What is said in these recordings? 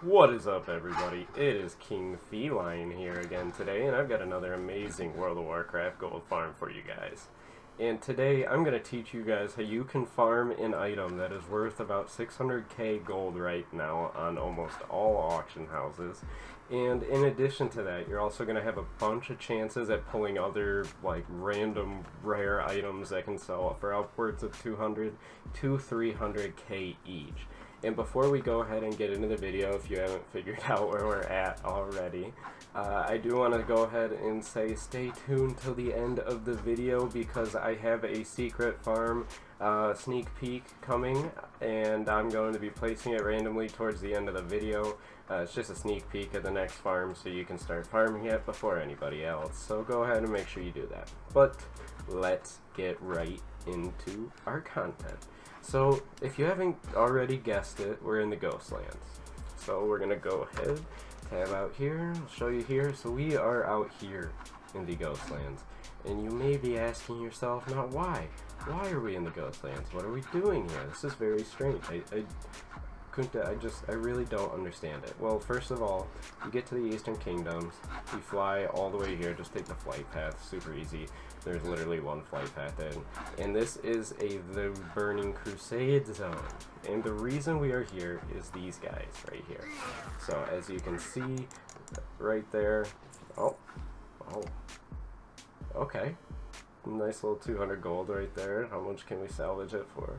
What is up, everybody? It is King Feline here again today, and I've got another amazing World of Warcraft gold farm for you guys. And today I'm going to teach you guys how you can farm an item that is worth about 600k gold right now on almost all auction houses. And in addition to that, you're also going to have a bunch of chances at pulling other like random rare items that can sell for upwards of 200 to 300k each. And before we go ahead and get into the video, if you haven't figured out where we're at already, I do want to go ahead and say stay tuned till the end of the video because I have a secret farm sneak peek coming, and I'm going to be placing it randomly towards the end of the video. It's just a sneak peek of the next farm so you can start farming it before anybody else. So go ahead and make sure you do that. But let's get right into our content. So, if you haven't already guessed it, we're in the Ghostlands. So we're going to go ahead, tab out here, I'll show you here. So we are out here in the Ghostlands. And you may be asking yourself, now why? Why are we in the Ghostlands? What are we doing here? This is very strange. I really don't understand it. Well, first of all, you get to the Eastern Kingdoms, you fly all the way here, just take the flight path, super easy. There's literally one flight path in. And this is the Burning Crusade zone. And the reason we are here is these guys right here. So as you can see right there, okay. Nice little 200 gold right there. How much can we salvage it for?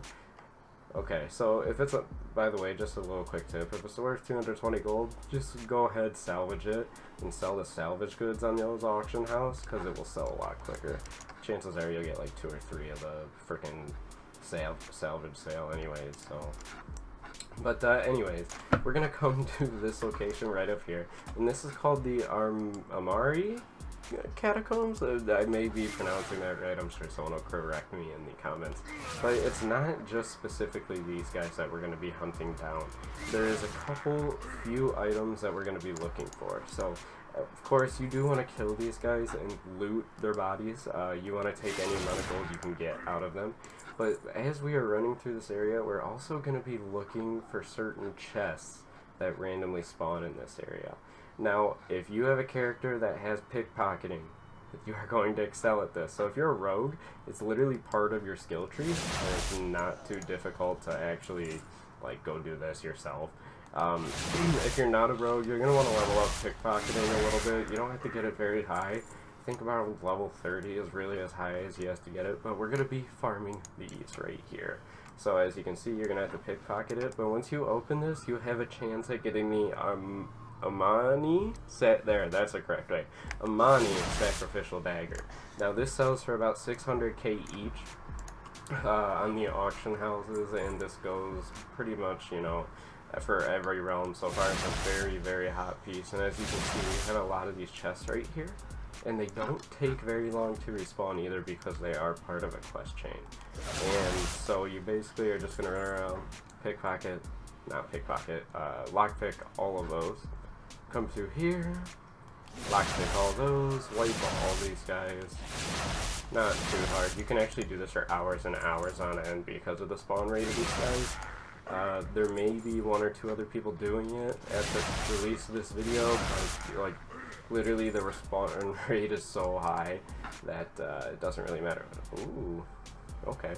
Okay, so if it's by the way, just a little quick tip, if it's worth 220 gold, just go ahead, salvage it, and sell the salvage goods on those auction house, because it will sell a lot quicker. Chances are you'll get like 2 or 3 of the freaking salvage sale anyways, so. But anyways, we're gonna come to this location right up here, and this is called the Amari Catacombs. I may be pronouncing that right, I'm sure someone will correct me in the comments, but it's not just specifically these guys that we're going to be hunting down. There is a few items that we're going to be looking for. So of course you do want to kill these guys and loot their bodies. You want to take any amount of gold you can get out of them, but as we are running through this area, we're also going to be looking for certain chests that randomly spawn in this area. Now, if you have a character that has pickpocketing, you are going to excel at this. So if you're a rogue, it's literally part of your skill tree, and it's not too difficult to actually like go do this yourself. If you're not a rogue, you're going to want to level up pickpocketing a little bit. You don't have to get it very high. I think about level 30 is really as high as you have to get it, but we're going to be farming these right here. So as you can see, you're going to have to pickpocket it, but once you open this, you have a chance at getting the Amani that's the correct way. Amani sacrificial dagger. Now this sells for about 600k each on the auction houses, and this goes pretty much, you know, for every realm so far. It's a very, very hot piece, and as you can see, we have a lot of these chests right here, and they don't take very long to respawn either because they are part of a quest chain. And so you basically are just gonna run around, lockpick all of those. Come through here, lockpick all those, wipe all these guys. Not too hard. You can actually do this for hours and hours on end because of the spawn rate of these guys. There may be 1 or 2 other people doing it at the release of this video, but like literally the respawn rate is so high that it doesn't really matter. Ooh, okay.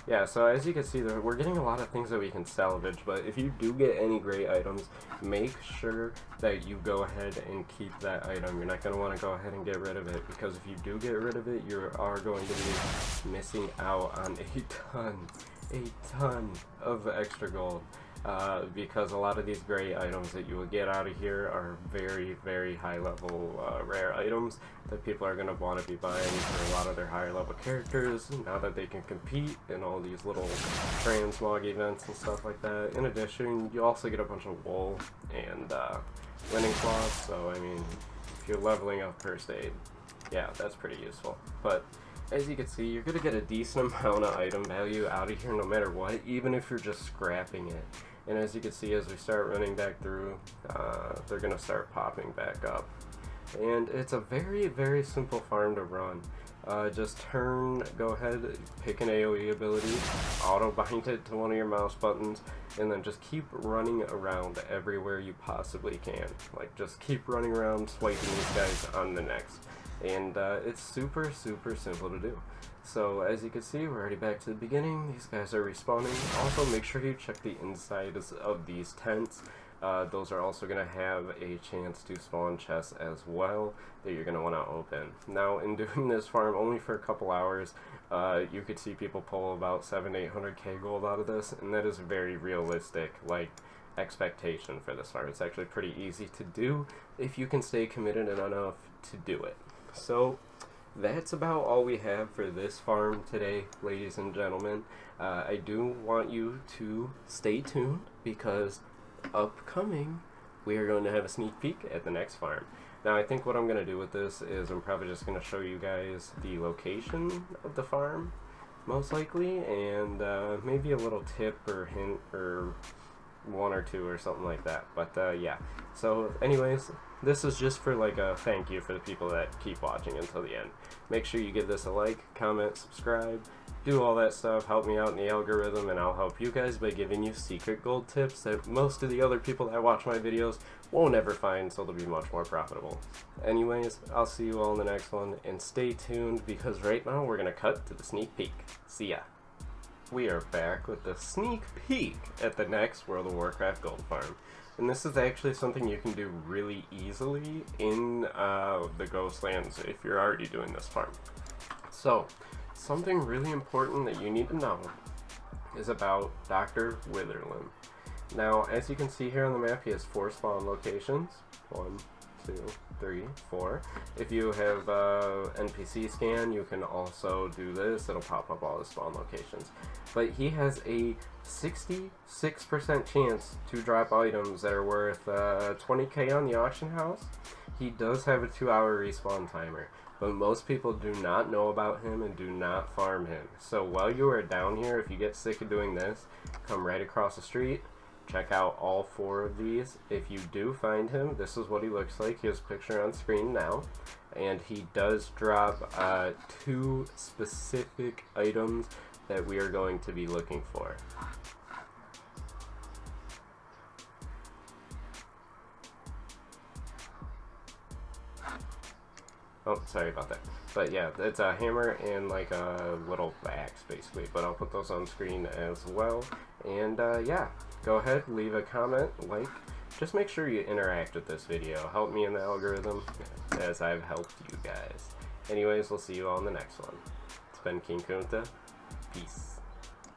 Yeah, so as you can see, we're getting a lot of things that we can salvage, but if you do get any great items, make sure that you go ahead and keep that item. You're not going to want to go ahead and get rid of it, because if you do get rid of it, you are going to be missing out on a ton of extra gold. Because a lot of these great items that you will get out of here are very, very high level rare items that people are going to want to be buying for a lot of their higher level characters now that they can compete in all these little transmog events and stuff like that. In addition, you also get a bunch of wool and winning cloths, so I mean, if you're leveling up first aid, yeah, that's pretty useful. But as you can see, you're going to get a decent amount of item value out of here no matter what, even if you're just scrapping it. And as you can see, as we start running back through, they're going to start popping back up. And it's a very, very simple farm to run. just go ahead, pick an AoE ability, auto bind it to one of your mouse buttons, and then just keep running around everywhere you possibly can. Like, just keep running around, swiping these guys on the next. And it's super simple to do. So as you can see, we're already back to the beginning. These guys are respawning. Also, make sure you check the insides of these tents. Those are also going to have a chance to spawn chests as well that you're going to want to open. Now, in doing this farm only for a couple hours, you could see people pull about 700-800k gold out of this, and that is a very realistic, like, expectation for this farm. It's actually pretty easy to do if you can stay committed enough to do it. So that's about all we have for this farm today, ladies and gentlemen. I do want you to stay tuned, because upcoming we are going to have a sneak peek at the next farm. Now, I think what I'm going to do with this is I'm probably just going to show you guys the location of the farm, most likely, and maybe a little tip or hint or one or two or something like that. But yeah, so anyways, this is just for like a thank you for the people that keep watching until the end. Make sure you give this a like, comment, subscribe, do all that stuff, help me out in the algorithm, and I'll help you guys by giving you secret gold tips that most of the other people that watch my videos won't ever find, so they'll be much more profitable. Anyways, I'll see you all in the next one, and stay tuned, because right now we're gonna cut to the sneak peek. See ya. We are back with the sneak peek at the next World of Warcraft gold farm. And this is actually something you can do really easily in the Ghostlands if you're already doing this farm. So, something really important that you need to know is about Dr. Witherland. Now, as you can see here on the map, he has 4 spawn locations. 1, 2, 3, 4. If you have NPC scan, you can also do this. It'll pop up all the spawn locations. But he has a 66% chance to drop items that are worth 20k on the auction house. He does have a 2-hour respawn timer, but most people do not know about him and do not farm him. So while you are down here, if you get sick of doing this, come right across the street, check out all 4 of these. If you do find him, this is what he looks like. He has a picture on screen now, and he does drop 2 specific items that we are going to be looking for. Oh, sorry about that. But yeah, it's a hammer and like a little axe basically, but I'll put those on screen as well. And yeah, go ahead, leave a comment, like, just make sure you interact with this video. Help me in the algorithm as I've helped you guys. Anyways, we'll see you all in the next one. It's been King Kunta. Peace.